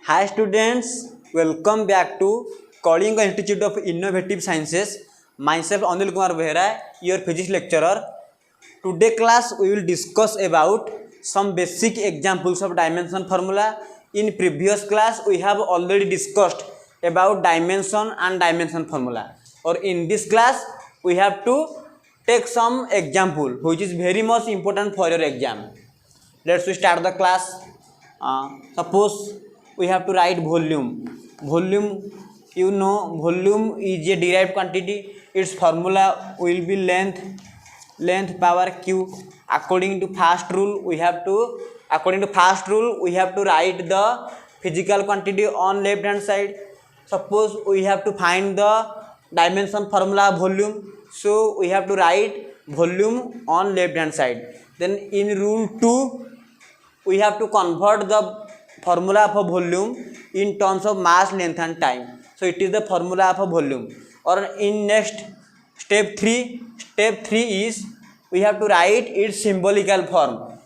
Hi students, welcome back to Kalinga Institute of Innovative Sciences. Myself Anil Kumar Behra, your physics lecturer. Today class we will discuss about some basic examples of dimension formula. In previous class we have already discussed about dimension and dimension formula. Or in this class we have to take some example which is very much important for your exam. Let's start the class. Suppose we have to write volume. Volume, you know, volume is a derived quantity. Its formula will be length power q. According to first rule, we have to write the physical quantity on left hand side. Suppose we have to find the dimension formula of volume, so we have to write volume on left hand side. Then in rule 2 we have to convert the formula of a volume in terms of mass, length and time. So it is the formula of a volume. Or in next step 3 is we have to write its symbolical form.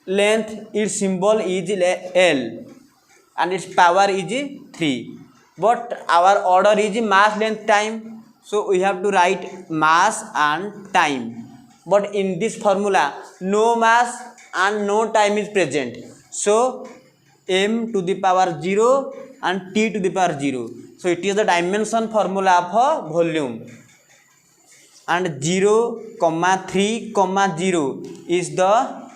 Length, its symbol is L and its power is 3, but our order is mass, length, time. So we have to write mass and time, but in this formula no mass and no time is present. So m to the power 0 and t to the power 0. So it is the dimension formula of a volume. And 0, 3, 0 is the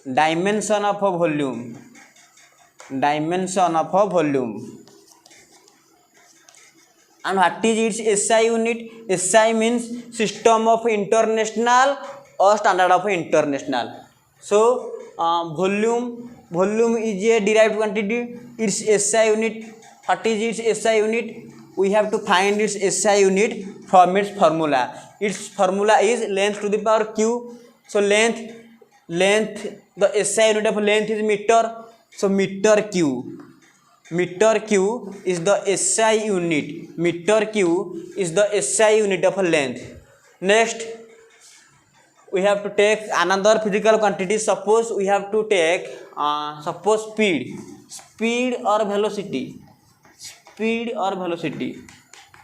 dimension of a volume. And what is its SI unit? SI means system of international or standard of international. So volume is a derived quantity. Its SI unit. What is its SI unit? We have to find its SI unit from its formula. Its formula is length to the power q. So length, the SI unit of length is meter. So meter q is the SI unit. Meter q is the SI unit of length. Next, we have to take another physical quantity. Suppose we have to take speed or velocity.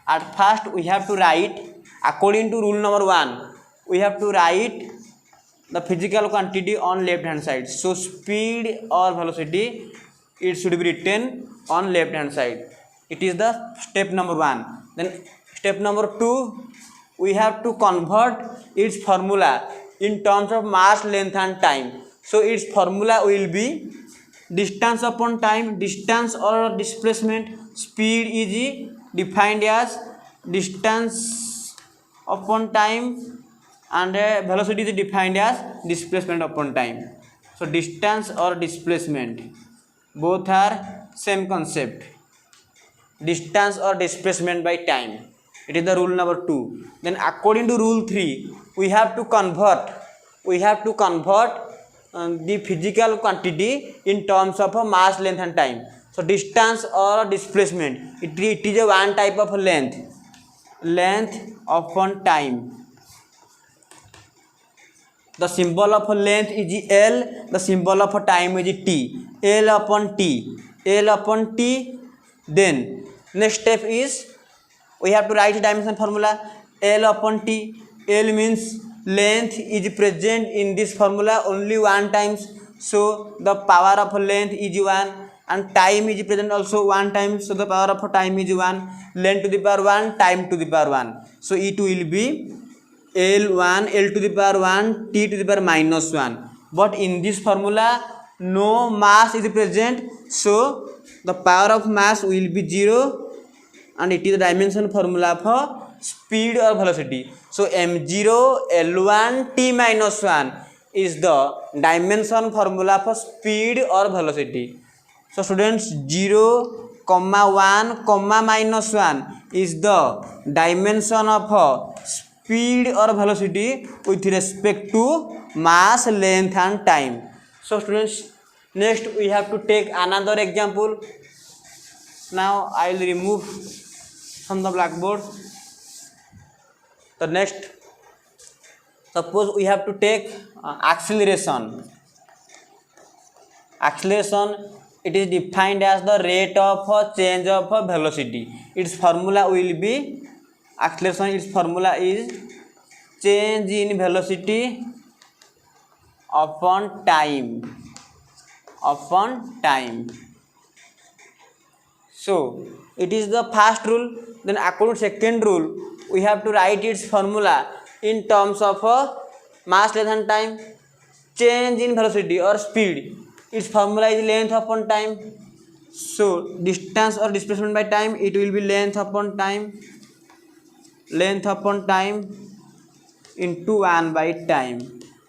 At first we have to write, according to rule number 1, we have to write the physical quantity on left hand side. So speed or velocity, it should be written on left hand side. It is the step number 1. Then step number 2, we have to convert its formula in terms of mass, length and time. So its formula will be distance upon time, distance or displacement. Speed is defined as distance upon time and velocity is defined as displacement upon time. So distance or displacement, both are same concept. Distance or displacement by time. It is the rule number 2. Then according to rule 3, we have to convert the physical quantity in terms of a mass, length and time. So distance or displacement, it is a one type of length upon time. The symbol of length is L, the symbol of time is T. L upon T. Then next step is we have to write dimension formula. L upon T. L means length is present in this formula only one times. So the power of length is 1 and time is present also 1 time. So the power of time is 1. Length to the power 1, time to the power 1. So it will be L1, L to the power 1, T to the power minus 1. But in this formula no mass is present. So the power of mass will be 0 and it is the dimension formula for speed or velocity. So m0 L1 T minus 1 is the dimension formula for speed or velocity. So students, 0, 1, minus 1 is the dimension of speed or velocity with respect to mass, length and time. So students, next we have to take another example. Now I will remove from the blackboard. The next, suppose we have to take acceleration. it is defined as the rate of change of velocity. Its formula will be acceleration. Its formula is change in velocity upon time. So it is the first rule. Then according to second rule, we have to write its formula in terms of mass less than time, change in velocity or speed. Its formula is length upon time. So distance or displacement by time, it will be length upon time into 1 by time.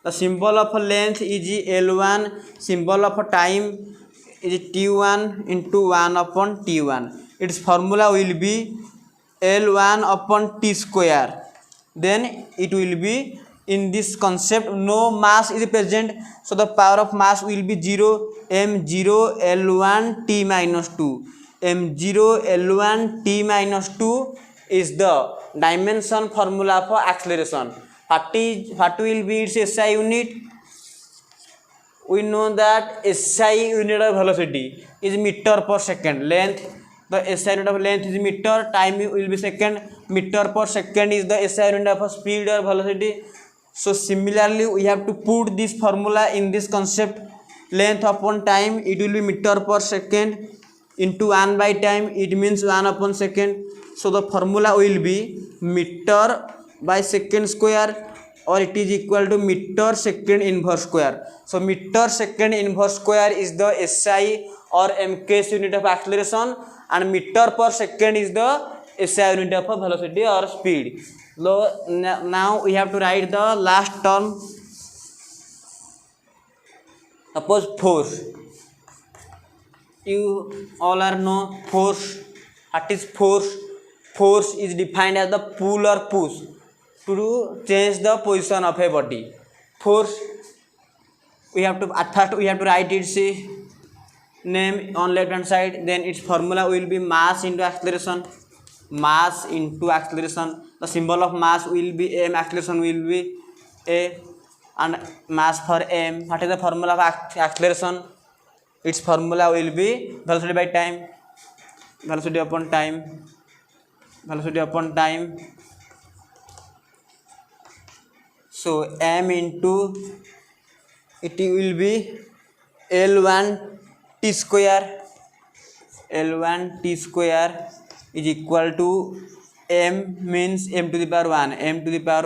The symbol of length is L1, symbol of time is T1 into 1 upon T1. Its formula will be L1 upon T square. Then it will be, in this concept no mass is present, so the power of mass will be 0, m0 L1 T minus 2. m0 L1 T minus 2 is the dimension formula for acceleration. What will be its SI unit? We know that SI unit of velocity is meter per second. Length, the SI unit of length is meter, time will be second, meter per second is the SI unit of speed or velocity. So similarly we have to put this formula in this concept, length upon time, it will be meter per second into 1 by time, it means 1 upon second. So the formula will be meter by second square, or it is equal to meter second inverse square. So meter second inverse square is the SI or MKS unit of acceleration, and meter per second is the SI unit of velocity or speed. So now we have to write the last term. Suppose force. You all are know force. What is force? Force is defined as the pull or push to change the position of a body. Force, we have to, at first we have to write its name on left hand side, then its formula will be mass into acceleration. The symbol of mass will be m, acceleration will be a, and mass for m. What is the formula of acceleration? Its formula will be velocity by time, velocity upon time. So m into, it will be L1 T square. L1 T square is equal to m, means m to the power 1, here m to the power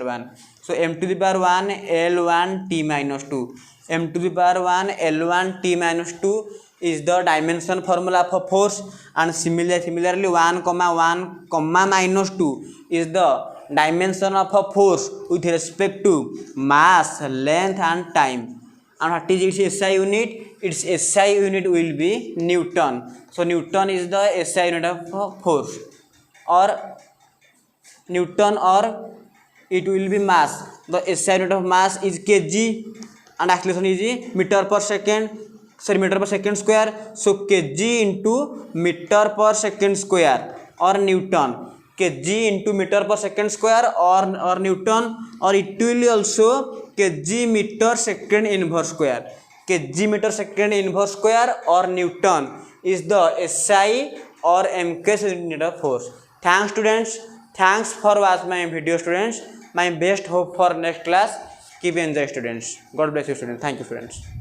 1. So m to the power 1 L1 T minus 2. m to the power 1 L1 T minus 2 is the dimension formula for force, and similarly 1 comma minus 2 is the dimension of a force with respect to mass, length and time. And what is its SI unit? Its SI unit will be Newton. So Newton is the SI unit of force, or Newton, or it will be mass. The SI unit of mass is kg, and acceleration is meter per second square. So kg into meter per second square, or Newton. Kg into meter per second square, or Newton, or it will also kg meter second inverse square. Kg meter second inverse square or Newton is the SI or MKS unit of force. Thanks students. Thanks for watching my video students. My best hope for next class. Keep enjoy students. God bless you students. Thank you students.